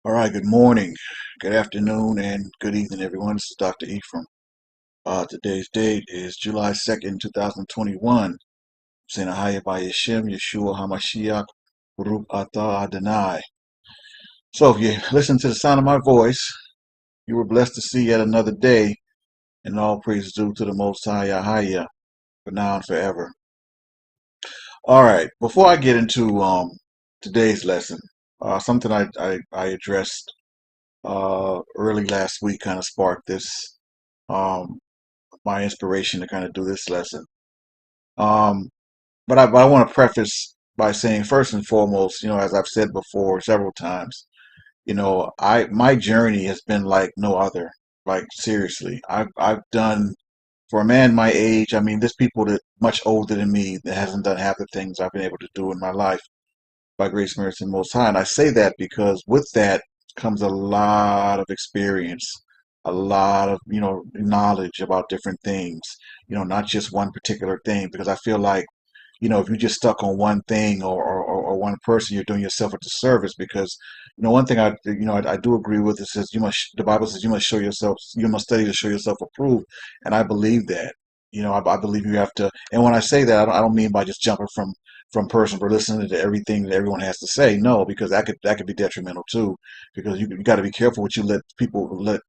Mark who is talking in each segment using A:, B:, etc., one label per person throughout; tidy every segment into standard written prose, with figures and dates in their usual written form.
A: All right, good morning, good afternoon, and good evening, everyone. This is Dr. Ephraim. Today's date is July 2nd, 2021. Saying Ahaya by Yeshem, Yeshua HaMashiach, Baruch Atah Adonai. So if you listen to the sound of my voice, you were blessed to see yet another day, and all praise due to the Most High Ahaya, for now and forever. All right, before I get into today's lesson, something I addressed early last week kind of sparked this um, my inspiration to kind of do this lesson. Um, but I want to preface by saying first and foremost, as I've said before several times, I my journey has been like no other. Like seriously, I've done for a man my age. I mean, there's people that much older than me that hasn't done half the things I've been able to do in my life by grace, mercy, and Most High. And I say that because with that comes a lot of experience, a lot of, knowledge about different things, not just one particular thing. Because I feel like, if you're just stuck on one thing or one person, you're doing yourself a disservice. Because, one thing I do agree with it says the Bible says you must show yourself, you must study to show yourself approved. And I believe that. I believe you have to, and when I say that, I don't mean by just jumping from person for listening to everything that everyone has to say. No, because that could be detrimental too. Because you got to be careful what you let people let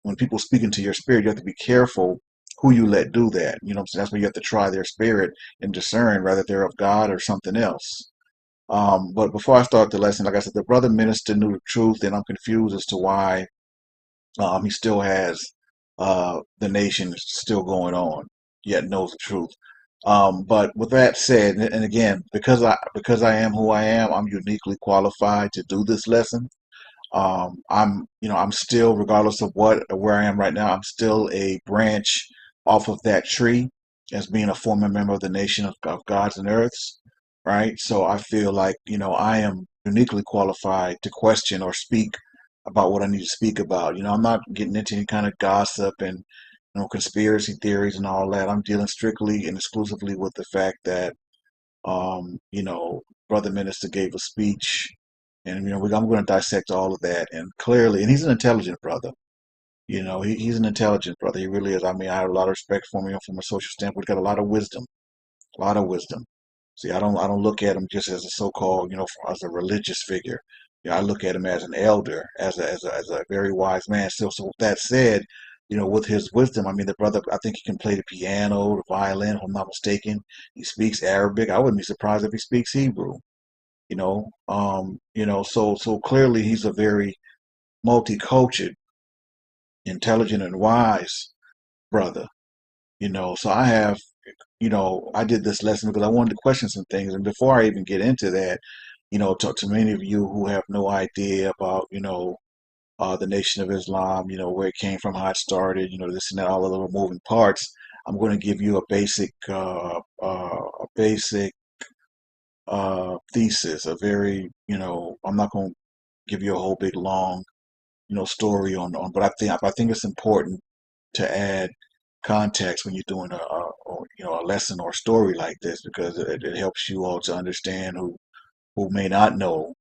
A: when people speak into your spirit. You have to be careful who you let do that. So that's why you have to try their spirit and discern whether they're of God or something else. But before I start the lesson, like I said, the brother minister knew the truth, and I'm confused as to why he still has the nation still going on, yet knows the truth. But with that said, and again, because I am who I am, I'm uniquely qualified to do this lesson. I'm still, regardless of where I am right now, I'm still a branch off of that tree as being a former member of the nation of gods and earths, right? So I feel like, I am uniquely qualified to question or speak about what I need to speak about. I'm not getting into any kind of gossip and, conspiracy theories and all that. I'm dealing strictly and exclusively with the fact that um, you know, brother minister gave a speech, and I'm going to dissect all of that. And clearly, and he's an intelligent brother. He's an intelligent brother. He really is. I mean, I have a lot of respect for him from a social standpoint. He's got a lot of wisdom, a lot of wisdom. See, I don't look at him just as a so-called, as a religious figure. I look at him as an elder, as a very wise man. So with that said, with his wisdom, I mean, the brother, I think he can play the piano, the violin, if I'm not mistaken. He speaks Arabic. I wouldn't be surprised if he speaks Hebrew. So clearly he's a very multicultured, intelligent, and wise brother. So I did this lesson because I wanted to question some things. And before I even get into that, to many of you who have no idea about, the Nation of Islam, where it came from, how it started, this and that, all the little moving parts. I'm going to give you a basic thesis, a very, I'm not going to give you a whole big long, story but I think it's important to add context when you're doing a lesson or a story like this because it helps you all to understand who may not know,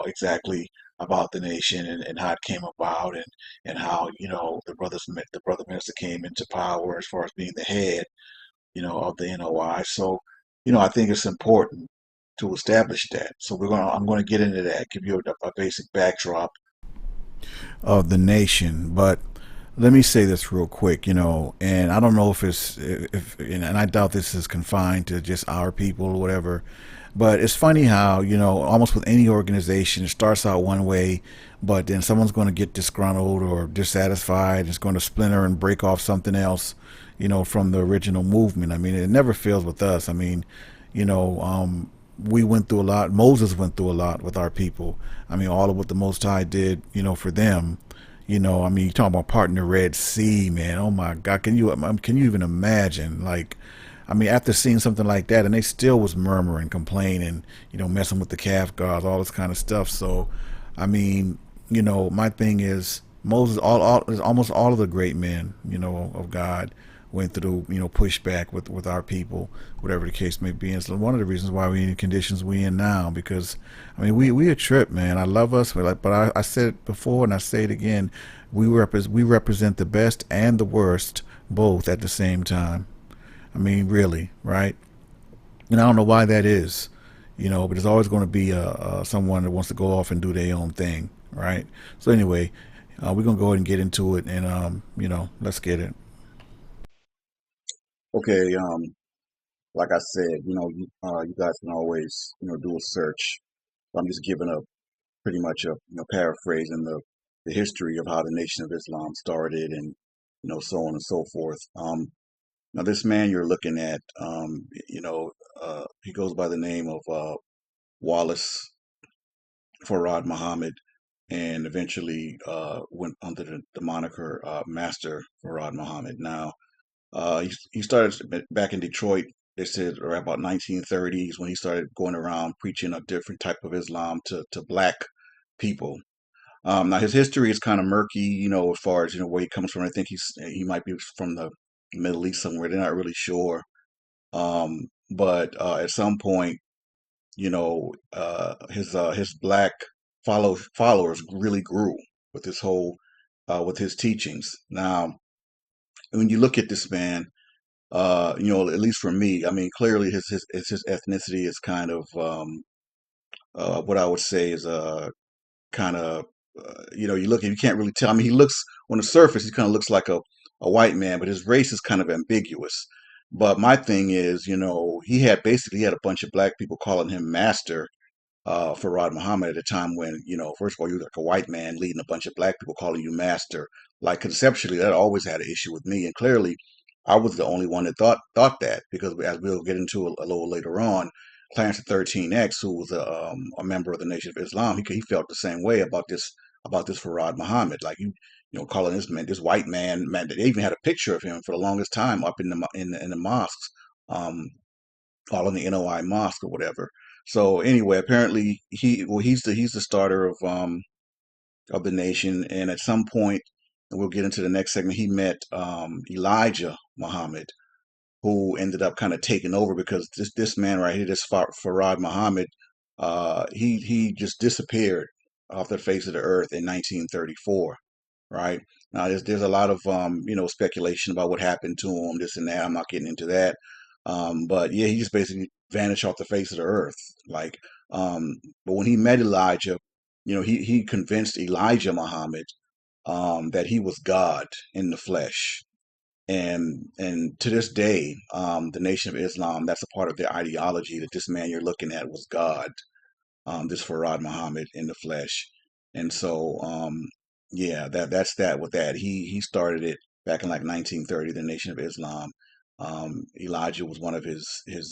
A: exactly about the nation and how it came about and how, the brother minister came into power as far as being the head, of the NOI. So, I think it's important to establish that. So I'm gonna get into that, give you a basic backdrop of the nation. But let me say this real quick, and I don't know if and I doubt this is confined to just our people or whatever, but it's funny how, almost with any organization, it starts out one way, but then someone's going to get disgruntled or dissatisfied. It's going to splinter and break off something else, from the original movement. I mean, it never fails with us. I mean, you know, um, we went through a lot. Moses went through a lot with our people. I mean, all of what the Most High did, for them. I mean, you talking about parting the Red Sea, man. Oh my God, can you even imagine? Like, I mean, after seeing something like that, and they still was murmuring, complaining, messing with the calf gods, all this kind of stuff. So, I mean, my thing is Moses, almost all of the great men, of God went through, pushback with our people, whatever the case may be. And it's one of the reasons why we're in the conditions we in now. Because, I mean, we a trip, man. I love us, but I said it before and I say it again. We represent the best and the worst both at the same time. I mean, really, right? And I don't know why that is, but there's always going to be someone that wants to go off and do their own thing, right? So anyway, we're gonna go ahead and get into it, and let's get it.
B: Okay, like I said, you guys can always, do a search. I'm just giving a pretty much a, paraphrasing the history of how the Nation of Islam started and, so on and so forth. Now this man you're looking at, he goes by the name of Wallace Farad Muhammad, and eventually went under the moniker Master Farad Muhammad. Now, he started back in Detroit. They said around about 1930s when he started going around preaching a different type of Islam to black people. Now his history is kind of murky, as far as where he comes from. I think he might be from the Middle East somewhere. They're not really sure. But at some point, his black followers really grew with this whole with his teachings. Now, when you look at this man, at least for me, I mean, clearly his ethnicity is kind of what I would say is kind of you look and you can't really tell. I mean, he looks on the surface, he kind of looks like a white man, but his race is kind of ambiguous. But my thing is, he had a bunch of black people calling him master Farad Muhammad at a time when, first of all, you're like a white man leading a bunch of black people calling you master. Like conceptually, that always had an issue with me. And clearly, I was the only one that thought that because as we'll get into a little later on, Clarence 13X, who was a member of the Nation of Islam, he felt the same way about this Farad Muhammad. Like calling this man, this white man. They even had a picture of him for the longest time up in the mosques. Um, all in the NOI mosque or whatever. So anyway, apparently he's the starter of the nation, and at some point, and we'll get into the next segment, he met Elijah Muhammad, who ended up kind of taking over because this man right here, this Farad Muhammad, he just disappeared off the face of the earth in 1934. Right now, there's a lot of speculation about what happened to him, this and that. I'm not getting into that, but yeah, he just basically vanished off the face of the earth. Like, but when he met Elijah, he convinced Elijah Muhammad that he was God in the flesh, and to this day, the Nation of Islam, that's a part of their ideology that this man you're looking at was God, this Farad Muhammad in the flesh. And so, yeah, that's that with that. He started it back in like 1930, the Nation of Islam. Elijah was one of his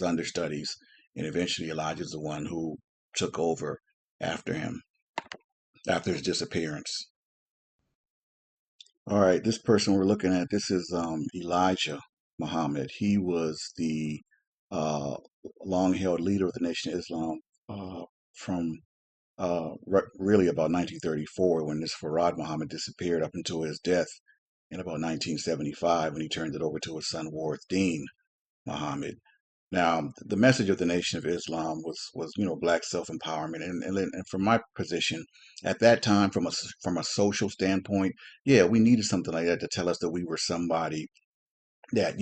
B: understudies, and eventually Elijah's the one who took over after him after his disappearance. All right, this person we're looking at, this is Elijah Muhammad. He was the uh, long-held leader of the Nation of Islam from really about 1934 when this Farad Muhammad disappeared up until his death in about 1975 when he turned it over to his son Warith Deen Muhammad. Now, the message of the Nation of Islam was black self-empowerment, and from my position at that time, from a social standpoint, yeah, we needed something like that to tell us that we were somebody, that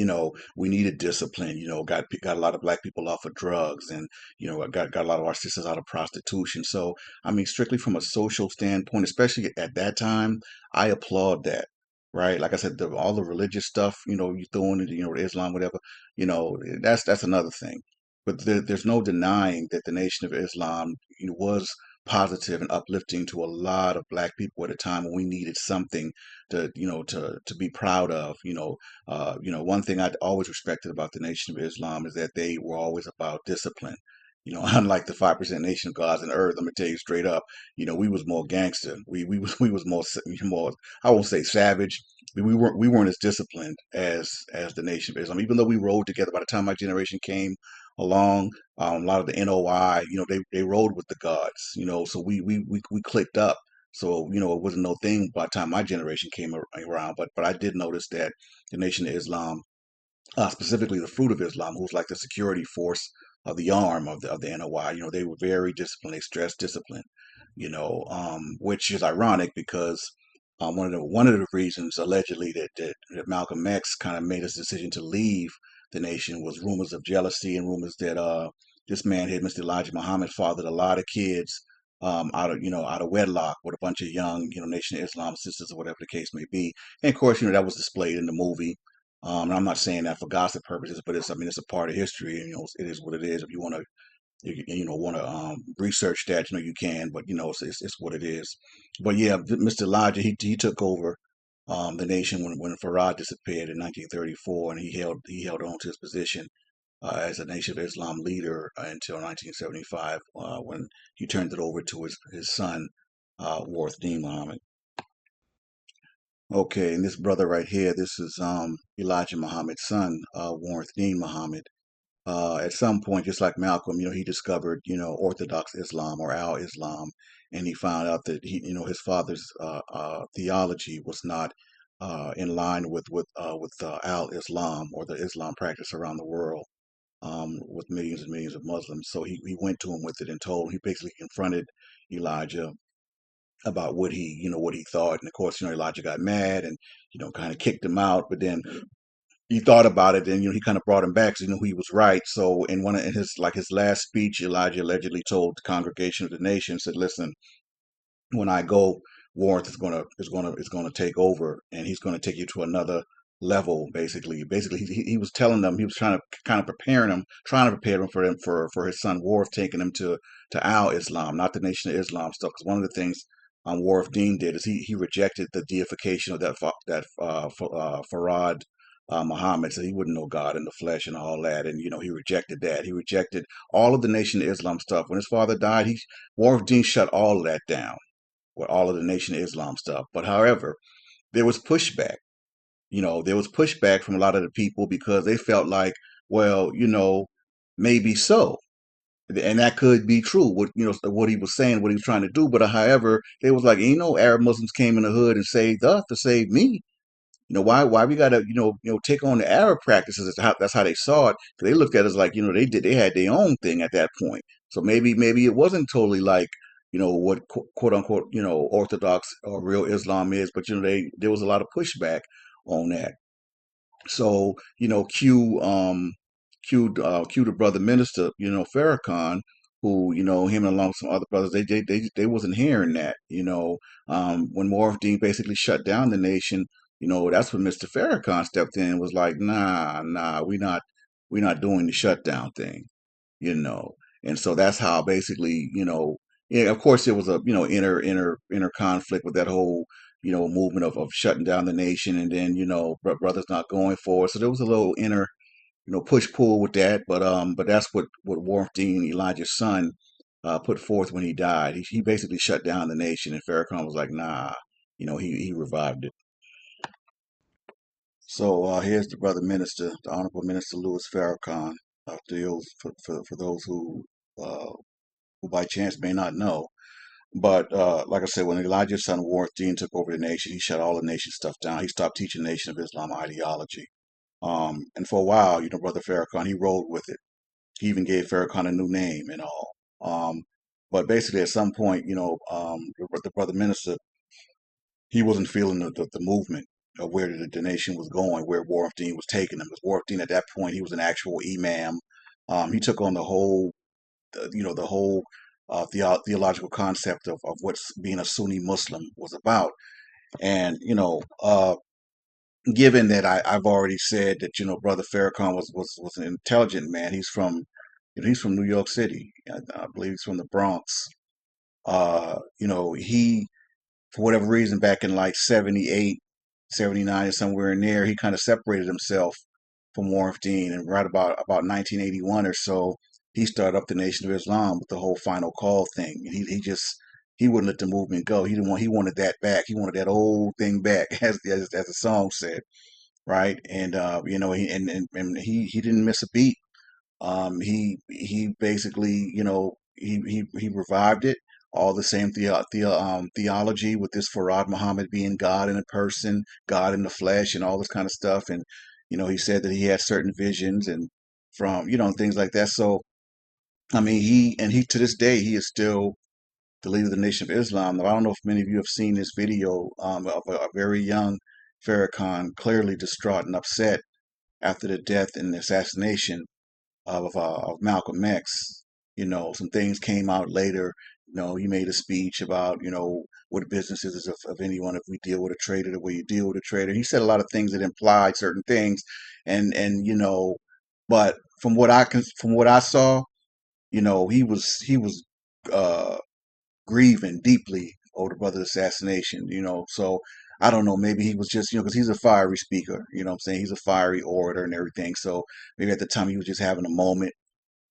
B: we needed discipline. Got a lot of black people off of drugs, and got a lot of our sisters out of prostitution. So I mean, strictly from a social standpoint, especially at that time, I applaud that. Right, like I said, all the religious stuff, you throw into Islam, whatever, that's another thing. But there's no denying that the Nation of Islam, was positive and uplifting to a lot of black people at a time when we needed something to be proud of. One thing I always respected about the Nation of Islam is that they were always about discipline. Unlike the 5% nation of gods and earth, I'm gonna tell you straight up, we was more gangster. We was more, I won't say savage. We weren't as disciplined as the Nation of Islam. Even though we rode together, by the time my generation came along, a lot of the NOI, they rode with the gods. So we clicked up. So, it wasn't no thing by the time my generation came around. But I did notice that the Nation of Islam, specifically the Fruit of Islam, who's like the security force of the arm of the NOI. They were very disciplined. They stressed discipline. Which is ironic because one of the reasons allegedly that Malcolm X kind of made his decision to leave the nation was rumors of jealousy and rumors that this man had Mr. Elijah Muhammad fathered a lot of kids out of wedlock with a bunch of young Nation of Islam sisters or whatever the case may be. And of course, that was displayed in the movie. And I'm not saying that for gossip purposes, but it's a part of history, and it is what it is. If you want to want to research that, you can, but it's what it is. But yeah, Mr. Elijah, he took over the nation when Farad disappeared in 1934, and he held on to his position as a Nation of Islam leader until 1975, when he turned it over to his son, Warith Deen Muhammad. Okay, and this brother right here, this is Elijah Muhammad's son, Warith Deen Muhammad. At some point, just like Malcolm, he discovered, Orthodox Islam or Al-Islam, and he found out that his father's theology was not in line with Al-Islam or the Islam practice around the world, with millions and millions of Muslims. So he went to him with it and told him, he basically confronted Elijah about what he thought. And of course, Elijah got mad and, kind of kicked him out. But then he thought about it, and he kind of brought him back, so he was right. So in his last speech, Elijah allegedly told the congregation of the nation, said, "Listen, when I go, Warren is gonna take over, and he's gonna take you to another level." Basically, he was telling them, he was trying to kind of trying to prepare them for his son Warren taking him to Al Islam, not the Nation of Islam stuff. Because one of the things Warren Dean did is he rejected the deification of Farad. Muhammad said he wouldn't know God in the flesh and all that, and he rejected that. He rejected all of the Nation of Islam stuff. When his father died, Warren Dean shut all of that down with all of the Nation of Islam stuff. But however, there was pushback. There was pushback from a lot of the people because they felt like, well, maybe so. And that could be true, what he was saying, what he was trying to do. But however, they was like, ain't no Arab Muslims came in the hood and saved us to save me. Why we gotta take on the Arab practices? That's how they saw it. 'Cause they looked at us like they had their own thing at that point. So maybe it wasn't totally like what quote unquote Orthodox or real Islam is, but there was a lot of pushback on that. So, Q the brother minister, Farrakhan, who, him and along with some other brothers, they wasn't hearing that, when Dean basically shut down the nation, that's when Mr. Farrakhan stepped in and was like, nah, we not doing the shutdown thing, you know. And so that's how basically, yeah, of course there was a, inner conflict with that whole, movement of shutting down the nation, and then, brothers not going for it. So there was a little inner, push pull with that. But that's what Warren Dean, Elijah's son, put forth when he died. He basically shut down the nation, and Farrakhan was like, nah, he revived it. So here's the brother minister, the Honorable Minister Louis Farrakhan. For those uh, who by chance may not know. But like I said, when Elijah's son Warith Deen took over the nation, he shut all the nation stuff down. He stopped teaching the Nation of Islam ideology. And for a while, Brother Farrakhan, he rolled with it. He even gave Farrakhan a new name and all. But basically, at some point, the brother minister, he wasn't feeling the movement of where the nation was going, where Warith Deen was taking them. Because Warith Deen, at that point, he was an actual imam. He took on the whole theological concept of what's being a Sunni Muslim was about. And given that I've already said that Brother Farrakhan was an intelligent man. He's from New York City. I believe he's from the Bronx. He, for whatever reason, back in like 78, 79, or somewhere in there, he kind of separated himself from Warren Dean, and right about 1981 or so, he started up the Nation of Islam with the whole final call thing. And he wouldn't let the movement go. He wanted that back. He wanted that old thing back, as the song said, right? And he didn't miss a beat. He basically, he revived it. all the same theology with this Farad Muhammad being God in a person, God in the flesh, and all this kind of stuff. And he said that he had certain visions and from things like that. So I mean, he to this day he is still the leader of the Nation of Islam. Now, I don't know if many of you have seen this video of a very young Farrakhan, clearly distraught and upset after the death and the assassination of Malcolm X. Some things came out later. He made a speech about, what business is of anyone if we deal with a traitor the way you deal with a traitor. He said a lot of things that implied certain things, and but from what I saw, he was uh, grieving deeply over the brother's assassination. So I don't know, maybe he was just, because he's a fiery speaker. What I'm saying, he's a fiery orator and everything. So maybe at the time he was just having a moment,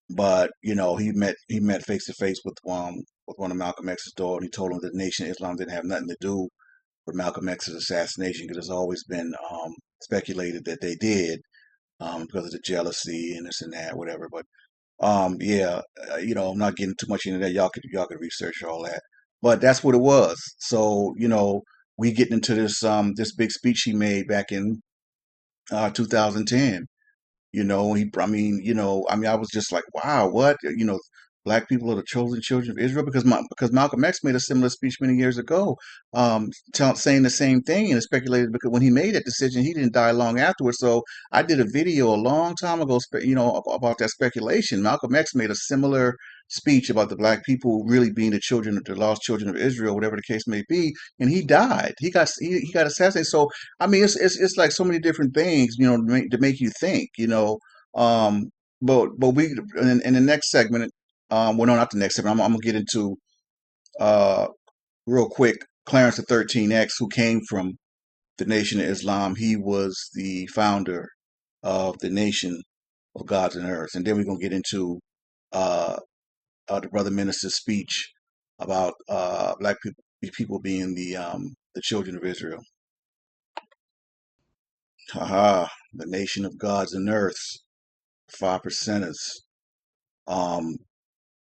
B: but he met face to face with one of Malcolm X's daughter, and he told him that the Nation of Islam didn't have nothing to do with Malcolm X's assassination because it's always been speculated that they did because of the jealousy and this and that, whatever. But yeah, I'm not getting too much into that. Y'all could research all that, but that's what it was. So we getting into this big speech he made back in 2010. I was just like, wow, what? Black people are the chosen children of Israel because Malcolm X made a similar speech many years ago, saying the same thing, and it's speculated because when he made that decision, he didn't die long afterwards. So I did a video a long time ago, about that speculation. Malcolm X made a similar speech about the black people really being the lost children of Israel, whatever the case may be, and he died. He got assassinated. So I mean, it's like so many different things, to make you think, Um, but we in the next segment, well, no, not the next segment. I'm gonna get into uh real quick. Clarence the 13X, who came from the Nation of Islam, he was the founder of the Nation of Gods and Earth, and then we're gonna get into uh, the brother minister's speech about black people being the children of Israel. Haha, the nation of gods and earths, 5%ers. Um,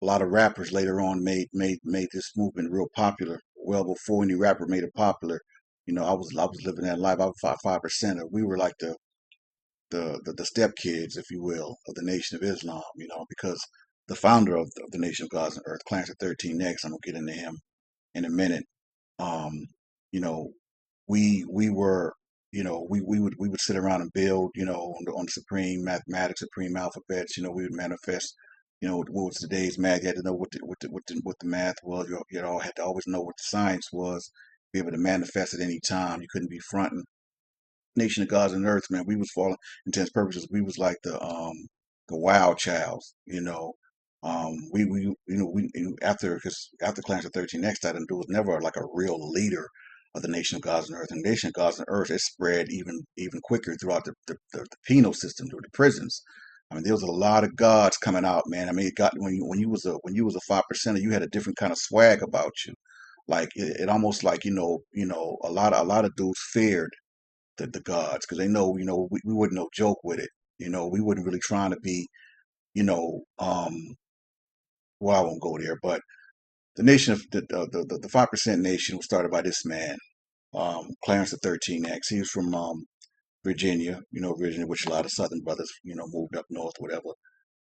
B: a lot of rappers later on made this movement real popular. Well before any rapper made it popular. I was living that life. I was 5%er. We were like the step kids, if you will, of the Nation of Islam. Because the founder of the Nation of Gods and Earth, Clarence the 13X, I'm gonna get into him in a minute. Um, you know, we were, we would sit around and build, on the supreme mathematics, supreme alphabets. We would manifest, what was today's math. You had to know what the math was. You all had to always know what the science was, be able to manifest at any time. You couldn't be fronting. Nation of Gods and Earth, man, we was for all intents and purposes, we was like the wild childs, after Clash of 13X, that there was never like a real leader of the Nation of Gods and Earth. And the Nation of Gods and Earth, it spread even quicker throughout the penal system, through the prisons. I mean, there was a lot of gods coming out, man. I mean, it got when you was a 5%er, you had a different kind of swag about you. Like it almost like a lot of dudes feared the gods because they know we wouldn't no joke with it. We wouldn't really trying to be, you know um well, I won't go there. But the nation of the 5% nation was started by this man, Clarence the 13X. He was from Virginia, Virginia, which a lot of Southern brothers moved up north, whatever.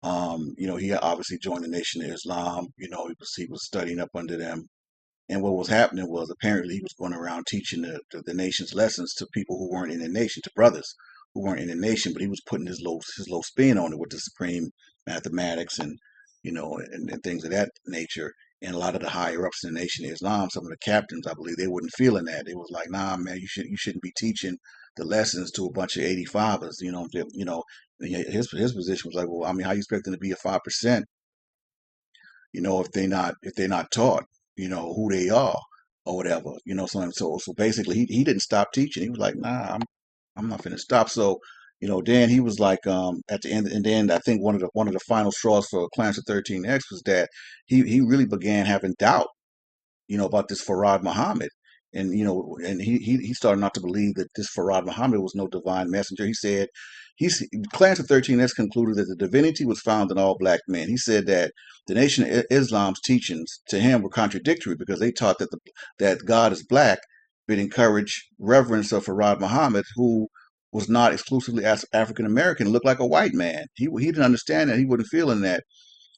B: He obviously joined the Nation of Islam. He was studying up under them. And what was happening was apparently he was going around teaching the nation's lessons to people who weren't in the nation, to brothers who weren't in the nation, but he was putting his low spin on it with the supreme mathematics and things of that nature. And a lot of the higher ups in the Nation of Islam, some of the captains, I believe, they wouldn't feeling that. It was like, nah, man, you shouldn't be teaching the lessons to a bunch of 85ers. His position was like, well, I mean, how you expect them to be a 5%? If they're not taught, who they are or whatever. So basically he didn't stop teaching. He was like, nah, I'm not finna stop. So, then he was like, at the end, and then I think one of the final straws for Clarence of 13X was that he really began having doubt, about this Farad Muhammad. And he started not to believe that this Farad Muhammad was no divine messenger. he's Clarence of 13 has concluded that the divinity was found in all black men. He said that the Nation of Islam's teachings to him were contradictory because they taught that God is black, but encouraged reverence of Farad Muhammad, who was not exclusively African American, looked like a white man. He didn't understand that. He wasn't feeling that.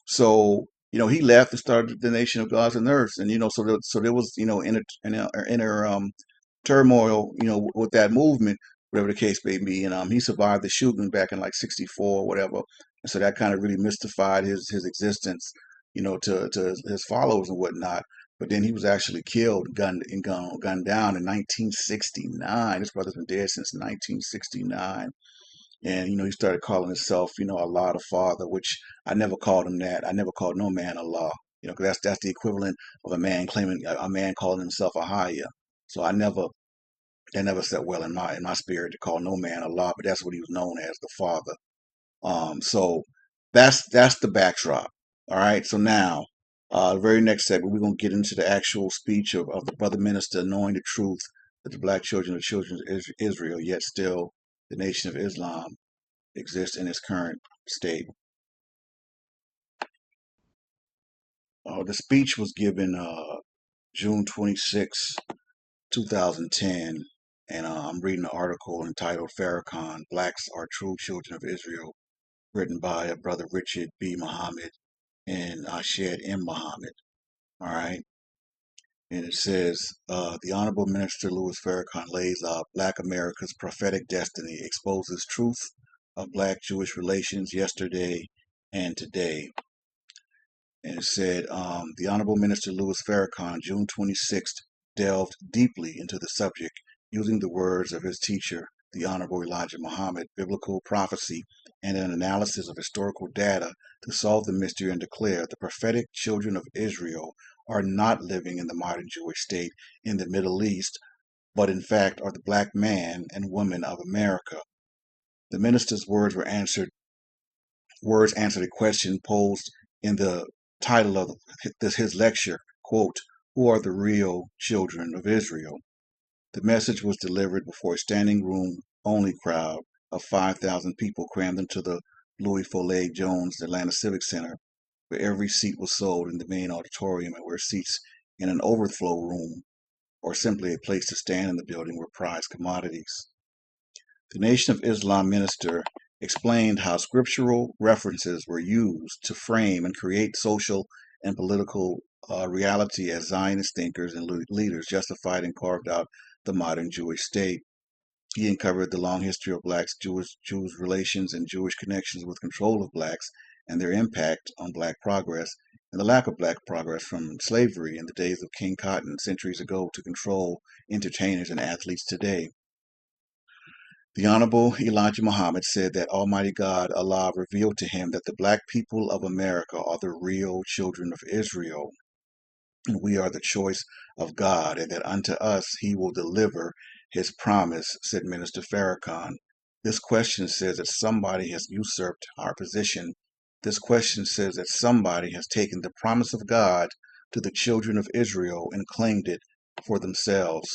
B: So he left and started the Nation of Gods and Earths, and so there was inner turmoil, with that movement, whatever the case may be. And he survived the shooting back in like '64 or whatever, and so that kind of really mystified his existence, to his followers and whatnot. But then he was actually killed, gunned down in 1969. His brother's been dead since 1969. And he started calling himself, Allah the Father, which I never called him that. I never called no man Allah, 'cause that's the equivalent of a man claiming a man calling himself a higher. So that never set well in my spirit to call no man Allah, but that's what he was known as, the Father. So that's the backdrop. All right. So now, the very next segment, we're gonna get into the actual speech of the brother minister, knowing the truth that the black children are children of Israel, yet still the Nation of Islam exists in its current state. The speech was given June 26, 2010, and I'm reading an article entitled Farrakhan, Blacks Are True Children of Israel, written by Brother Richard B. Muhammad and Ashed M. Muhammad. All right. And it says, the Honorable Minister Louis Farrakhan lays out Black America's prophetic destiny, exposes truth of Black-Jewish relations yesterday and today. And it said, the Honorable Minister Louis Farrakhan, June 26th, delved deeply into the subject, using the words of his teacher, the Honorable Elijah Muhammad, biblical prophecy, and an analysis of historical data to solve the mystery and declare the prophetic children of Israel are not living in the modern Jewish state in the Middle East, but in fact are the black man and woman of America. The minister's words answered a question posed in the title of his lecture, quote, "Who are the real children of Israel?" The message was delivered before a standing room only crowd of 5,000 people crammed into the Louis Foley Jones Atlanta Civic Center, where every seat was sold in the main auditorium and where seats in an overflow room or simply a place to stand in the building were prized commodities. The Nation of Islam minister explained how scriptural references were used to frame and create social and political reality as Zionist thinkers and leaders justified and carved out the modern Jewish state. He uncovered the long history of blacks, Jews relations, and Jewish connections with control of blacks and their impact on black progress, and the lack of black progress from slavery in the days of King Cotton centuries ago to control entertainers and athletes today. The Honorable Elijah Muhammad said that Almighty God, Allah, revealed to him that the black people of America are the real children of Israel, and we are the choice of God, and that unto us he will deliver his promise, said Minister Farrakhan. This question says that somebody has usurped our position. This question says that somebody has taken the promise of God to the children of Israel and claimed it for themselves.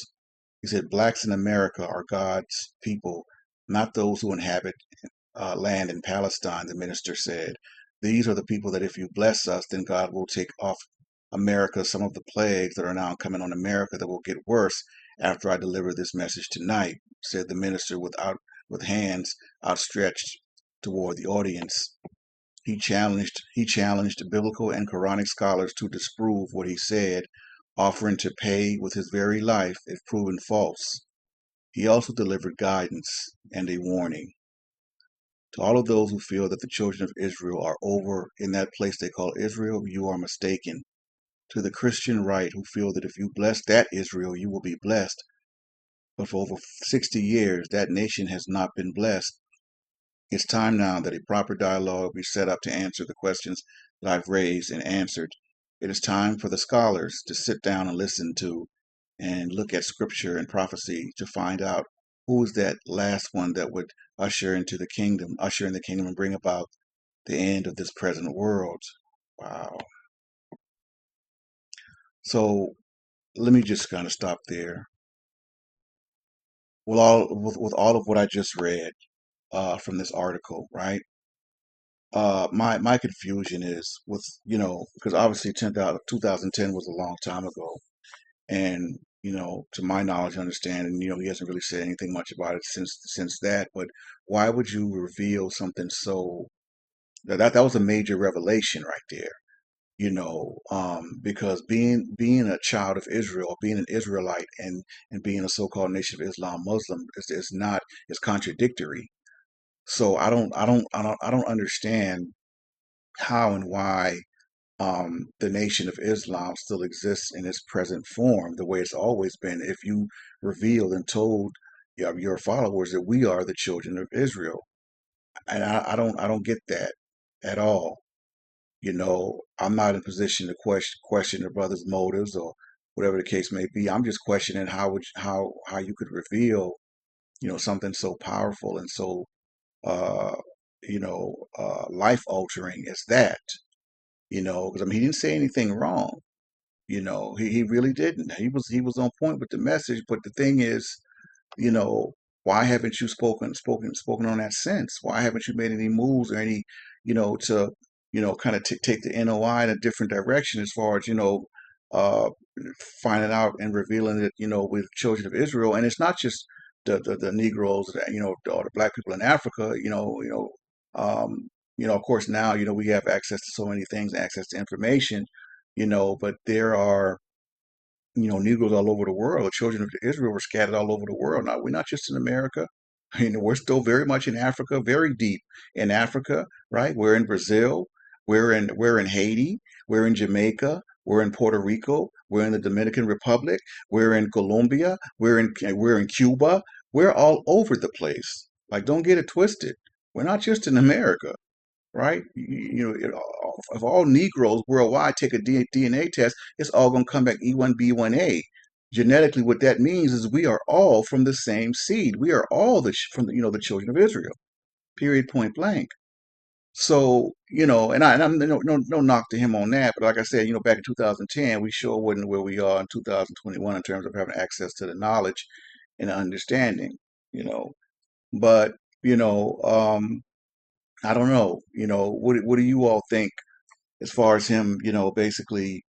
B: He said, blacks in America are God's people, not those who inhabit land in Palestine, the minister said. These are the people that if you bless us, then God will take off America some of the plagues that are now coming on America that will get worse after I deliver this message tonight, said the minister with hands outstretched toward the audience. He challenged biblical and Quranic scholars to disprove what he said, offering to pay with his very life if proven false. He also delivered guidance and a warning. To all of those who feel that the children of Israel are over in that place they call Israel, you are mistaken. To the Christian right who feel that if you bless that Israel, you will be blessed, but for over 60 years, that nation has not been blessed. It's time now that a proper dialogue be set up to answer the questions that I've raised and answered. It is time for the scholars to sit down and listen to and look at scripture and prophecy to find out who is that last one that would usher in the kingdom and bring about the end of this present world. Wow. So let me just kind of stop there. With all of what I just read, from this article, right? My confusion is with, because obviously 2010 was a long time ago, and to my knowledge and understanding, he hasn't really said anything much about it since that. But why would you reveal something so that was a major revelation right there? Because being a child of Israel, being an Israelite, and being a so-called Nation of Islam Muslim is not is contradictory. So I don't understand how and why the Nation of Islam still exists in its present form, the way it's always been. If you revealed and told your followers that we are the children of Israel, and I don't get that at all. I'm not in position to question the brother's motives or whatever the case may be. I'm just questioning how you could reveal, something so powerful and so uh, life altering as that. Because I mean, he didn't say anything wrong. He really didn't. He was on point with the message. But the thing is, you know, why haven't you spoken on that sense? Why haven't you made any moves or any, to, kind of take the NOI in a different direction as far as, uh, finding out and revealing that, with children of Israel, and it's not just the Negroes, or the black people in Africa, of course now, we have access to so many things, access to information, but there are Negroes all over the world. The children of Israel were scattered all over the world. Now, we're not just in America. We're still very much in Africa, very deep in Africa, right? We're in Brazil. We're in Haiti. We're in Jamaica. We're in Puerto Rico. We're in the Dominican Republic. We're in Colombia. We're in Cuba. We're all over the place. Like, don't get it twisted. We're not just in America, right? If all Negroes worldwide take a DNA test, it's all going to come back E1B1A. Genetically, what that means is we are all from the same seed. We are all from the children of Israel. Period. Point blank. So and I'm no knock to him on that, but like I said, back in 2010, we sure wasn't where we are in 2021 in terms of having access to the knowledge and the understanding. You know, but you know, I don't know. What do you all think as far as him, basically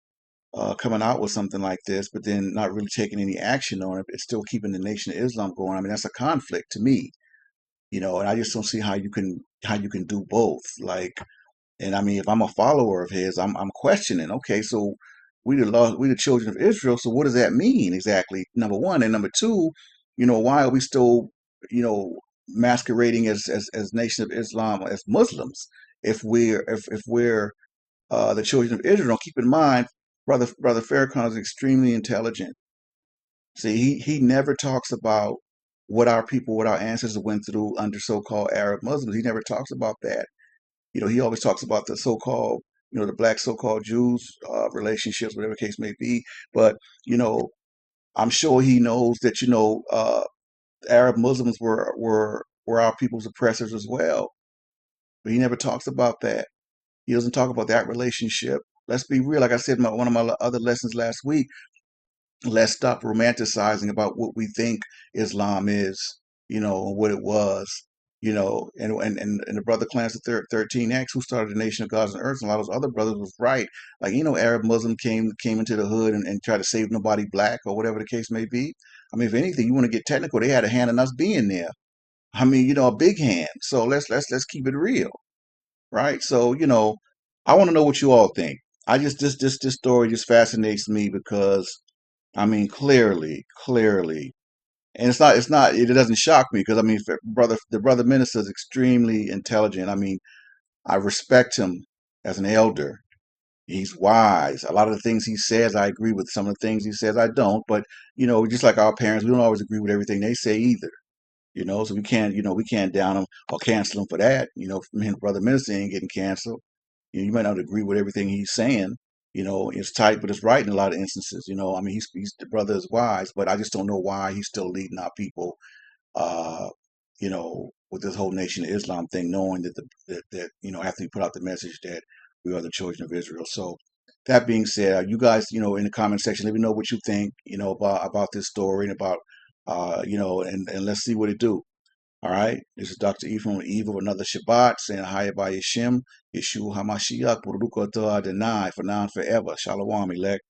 B: coming out with something like this, but then not really taking any action on it, but still keeping the Nation of Islam going? I mean, that's a conflict to me, and I just don't see how you can do both. Like, and I mean, if I'm a follower of his, I'm questioning. Okay, so we the children of Israel. So what does that mean exactly? Number one, and number two, why are we still, masquerading as Nation of Islam as Muslims if we're the children of Israel? Keep in mind, brother Farrakhan is extremely intelligent. See, he never talks about what our ancestors went through under so-called Arab Muslims. He never talks about that. He always talks about the so-called, the black so-called Jews relationships, whatever the case may be. But you know, I'm sure he knows that Arab Muslims were our people's oppressors as well. But he never talks about that. He doesn't talk about that relationship. Let's be real. Like I said, one of my other lessons last week, let's stop romanticizing about what we think Islam is, and what it was, and the brother Clarence the 13X, who started the Nation of Gods and Earth, and a lot of those other brothers was right. Like, Arab Muslim came into the hood and tried to save nobody black or whatever the case may be. I mean, if anything, you want to get technical, they had a hand in us being there. I mean, a big hand. So let's keep it real, right? So, I want to know what you all think. I just this story just fascinates me because I mean, clearly, and it doesn't shock me because I mean, the brother minister is extremely intelligent. I mean, I respect him as an elder. He's wise. A lot of the things he says, I agree with. Some of the things he says, I don't. But just like our parents, we don't always agree with everything they say either. So we can't down them or cancel them for that. Me and brother minister ain't getting canceled. You might not agree with everything he's saying. It's tight, but it's right in a lot of instances. I mean, he's the brother is wise, but I just don't know why he's still leading our people. With this whole Nation of Islam thing, knowing that after you put out the message that we are the children of Israel. So that being said, you guys, in the comment section, let me know what you think, about this story and about, and let's see what it do. All right. This is Dr. E from Eve of Another Shabbat saying Hayah by Yeshim, Yeshua HaMashiach, Baruch Atah Adonai, for now and forever. Shalom, elect.